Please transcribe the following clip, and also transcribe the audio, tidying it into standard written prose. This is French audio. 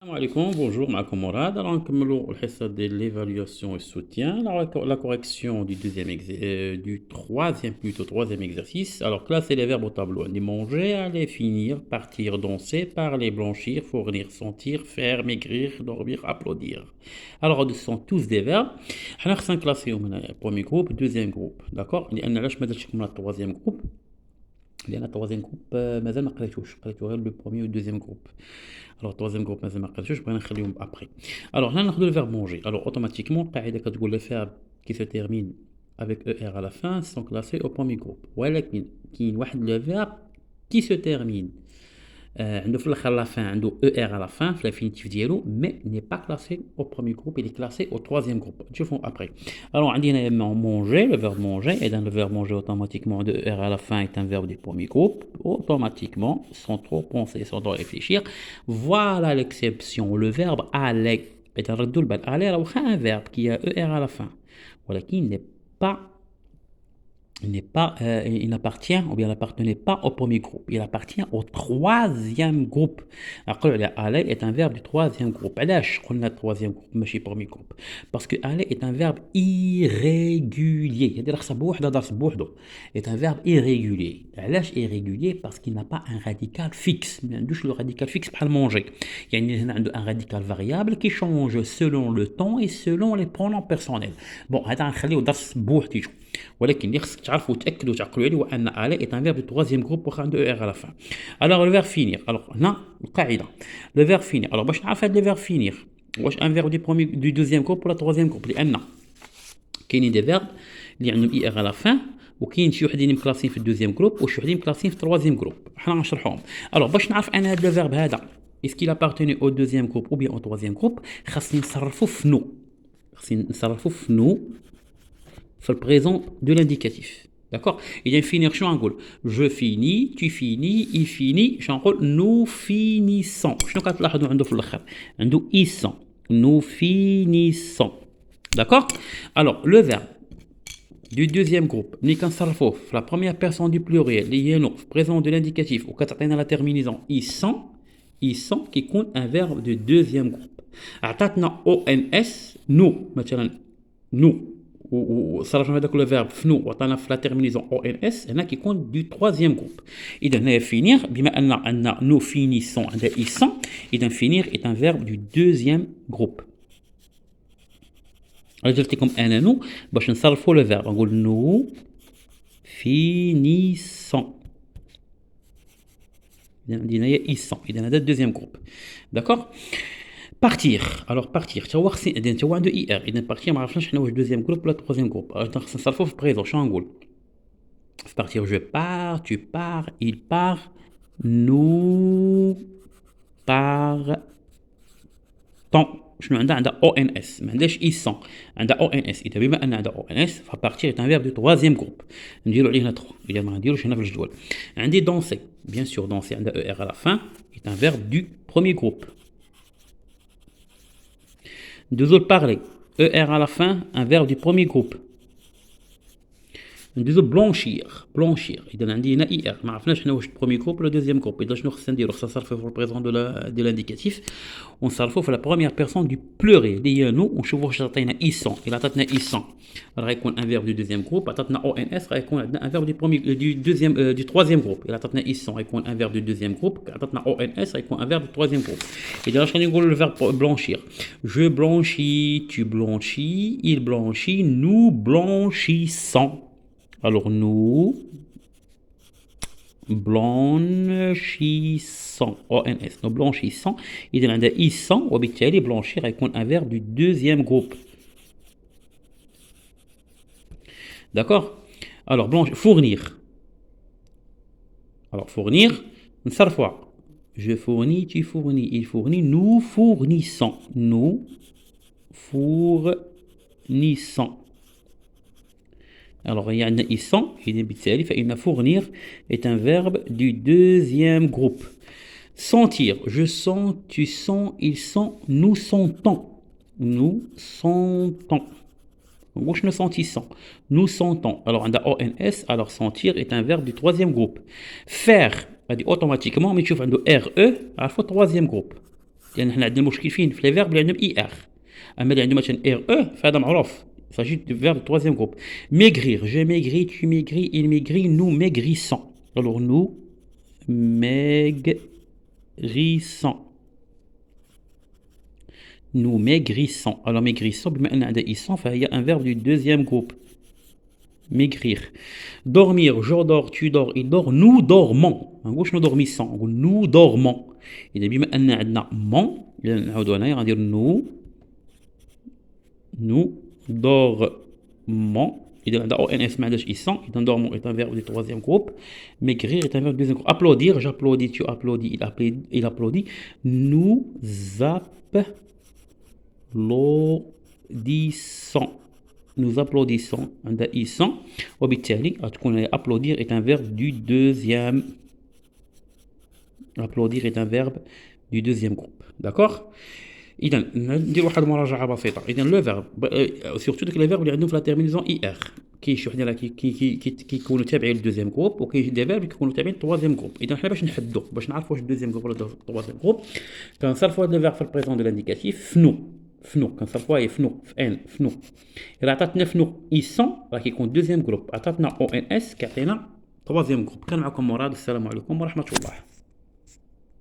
Salam alaikum, bonjour, معكم مراد. Alors, نكملوا الحصة ديال l'évaluation et soutien, la correction du troisième, plutôt troisième exercice. Alors, classer les verbes au tableau. On dit manger, aller, finir, partir, danser, parler, blanchir, fournir, sentir, faire, maigrir, dormir, applaudir. Alors, ce sont tous des verbes. On va classer le premier groupe, deuxième groupe. D'accord? لأن علاش ما درتش لكم le troisième groupe. لأن التروازيام جروب مازال ما قريتو غير لو بروميي والدوزيام جروب. Alors, troisième groupe, je vais faire après. Alors, là, on a le verbe manger. Alors, automatiquement, les verbes qui se terminent avec ER à la fin sont classés au premier groupe. Voilà, qui le verbe qui se termine. À la fin, ER à la fin, l'infinitif dialo, mais n'est pas classé au premier groupe, il est classé au troisième groupe. Je fais après. Alors, on dit manger, le verbe manger, et dans le verbe manger, automatiquement, de ER à la fin est un verbe du premier groupe, automatiquement, sans trop penser, sans trop réfléchir. Voilà l'exception, le verbe aller. Et aller, alors, un verbe qui a ER à la fin, voilà, qui n'est pas il n'appartient ou bien n'appartenait pas au premier groupe, il appartient au troisième groupe. aller est un verbe du troisième groupe. علاش قلنا troisième groupe ماشي premier groupe? Parce que aller est un verbe irrégulier. est un verbe irrégulier. علاش irrégulier? Parce qu'il n'a pas un radical fixe. ما عندوش le radical fixe بحال manger. يعني هنا عنده un radical variable qui change selon le temps et selon les pronoms personnels. Bon, هذا غنخليو درس بوحديتو. ولكن اللي خصك تعرفوا وتاكدوا وتعقلوا عليه هو ان aller est un verbe du troisième groupe واخا عنده er à la fin. Alors le verbe finir. Alors هنا القاعده le verbe finir. Alors باش نعرف هذا le verbe finir واش un verbe du deuxième groupe ولا troisième groupe؟ لان كاينين دي verbe اللي عندهم er à la fin وكاين شي وحدين مكلاسين في الدوزيام جروب وشي وحدين مكلاسين في التروازيام جروب. حنا غنشرحوهم. Alors باش نعرف ان هذا le verbe هذا est-ce qu'il appartenait au deuxième groupe ou bien au troisième groupe؟ خاصني نصرفوا في nous في le présent de l'indicatif. D'accord? Il y a un finir, je finis, tu finis, il finit, nous finissons. شنو كتلاحظوا عنده في الاخر؟ عنده ils nous finissons. D'accord? Alors, le verbe du deuxième groupe, ملي كنصرفوه في la première personne du pluriel اللي هي nous, présent de l'indicatif وكتعطينا la terminaison ils sont qui compte un verbe du deuxième groupe. عطاتنا ons nous مثلا nous وصرفنا هذاك لو فيرب فنو وعطانا في لا تيرمينيزون او ان اس هنا كيكون دو تروازيام جروب. اذا هنا فينير بما ان عندنا نو فينيسون عندنا ايسون اذا فينير اي ان فيرب دو دوزيام جروب. درت لكم انا نو باش نصرفوا لو فيرب نقول نو فينيسون اذا عندنا هي ايسون اذا هذا الدوزيام جروب. داكور. Partir. Alors partir. Tu vois c'est tu vois de ir. Et partir ما عرفناش حنا واش deuxième groupe ولا troisième groupe. Alors خصنا نصرفوا في présent. شنو نقول؟ partir je pars, tu pars, il part, nous partons. شنو عندها ONS ما عندهاش ils sont عندها ONS. إذا بما أن عندها ONS فpartir est un verbe du troisième groupe. نديرو عليه هنا 3 إذا ما نديروش هنا في الجدول. عندي danser. Bien sûr danser عندها ER à la fin est un verbe du premier groupe. Deux autres parler, ER à la fin, un verbe du premier groupe. Deux autres blanchir. إذا عندي هنا IR. ما عرفناش حنا واش البروميي جروب ولا الدوزيام جروب. إذا شنو خصنا نديرو؟ خصنا نصرفو في البريزون de l'indicatif ونصرفو في la première personne du pluriel اللي هي نو ونشوفو واش عطينا ils sont. إلا عطاتنا ils sont راه يكون un verbe du deuxième groupe. عطاتنا ONS راه يكون عندنا un verbe du troisième groupe. إلا عطاتنا ils sont يكون un verbe du deuxième groupe. عطاتنا ONS راه يكون un verbe du troisième groupe. إذا واش غنقولو le verbe blanchir. Je blanchis, tu blanchis, il blanchit, nous blanchissons. Alors nous blanchissons ONS nous blanchissons إذا عندنا ils sont وبالتالي blanchir يكون un verbe du deuxième groupe. D'accord? Alors fournir. Alors fournir نصرفوها je fournis, tu fournis, il fournit, nous fournissons. Alors, il y a un ils sont, فإن fournir est un verbe du deuxième groupe. Sentir, je sens, tu sens, ils sont, nous sentons. واش nous sentissons. Nous sentons. Alors, on a ONS, alors sentir est un verbe du troisième groupe. Faire, automatiquement, mais tu fais un RE, à la fois troisième groupe. لان احنا عندنا المشكل فين؟ في لي فيرب اللي عندهم اي ار. اما اللي عندهم مثلا ار او فهذا معروف. Il s'agit du verbe du troisième groupe. Maigrir, je maigris, tu maigris, il maigrit, nous maigrissons. Alors nous maigrissons. Nous maigrissons. Alors maigrissons, بما أن عندنا إيسون فهي un verbe du deuxième groupe. Maigrir. Dormir, je dors, tu dors, il dort, nous dormons. ما نقولش nous dormissons, نقول nous dormons. إذا بما أن عندنا mon, نعاودو هنايا غندير nous dormons. إذا عندنا ONS ما عندناش إيسون. إذا dormons est un verbe du troisième groupe. Maigrir est un verbe du deuxième groupe. Applaudir, j'applaudis, tu applaudis, il applaudit. Nous applaudissons. Nous applaudissons. عندنا إيسون. وبالتالي غتكون applaudir est un verbe du deuxième. Applaudir est un verbe du deuxième groupe. D'accord? إذا ندير واحد المراجعة بسيطة. إذا لو فيرب سورتو داك لي فيرب اللي عندهم في لا تيرمينيزون اي ار كاين شي وحدين راه كيكونوا تابعين للدوزيام جروب وكاين دي فيرب كيكونوا تابعين للتروازيام جروب. إذا حنا باش نحددوا باش نعرفوا واش الدوزيام جروب ولا التروازيام جروب كنصرفوا هاد لي فيرب في البريزون دو لانديكاتيف فنو كنصرفوها هي فنو فنو. إلا عطاتنا فنو ايسون راه كيكون دوزيام جروب. عطاتنا او ان اس كيعطينا تروازيام جروب. كان معكم مراد. السلام عليكم ورحمة الله.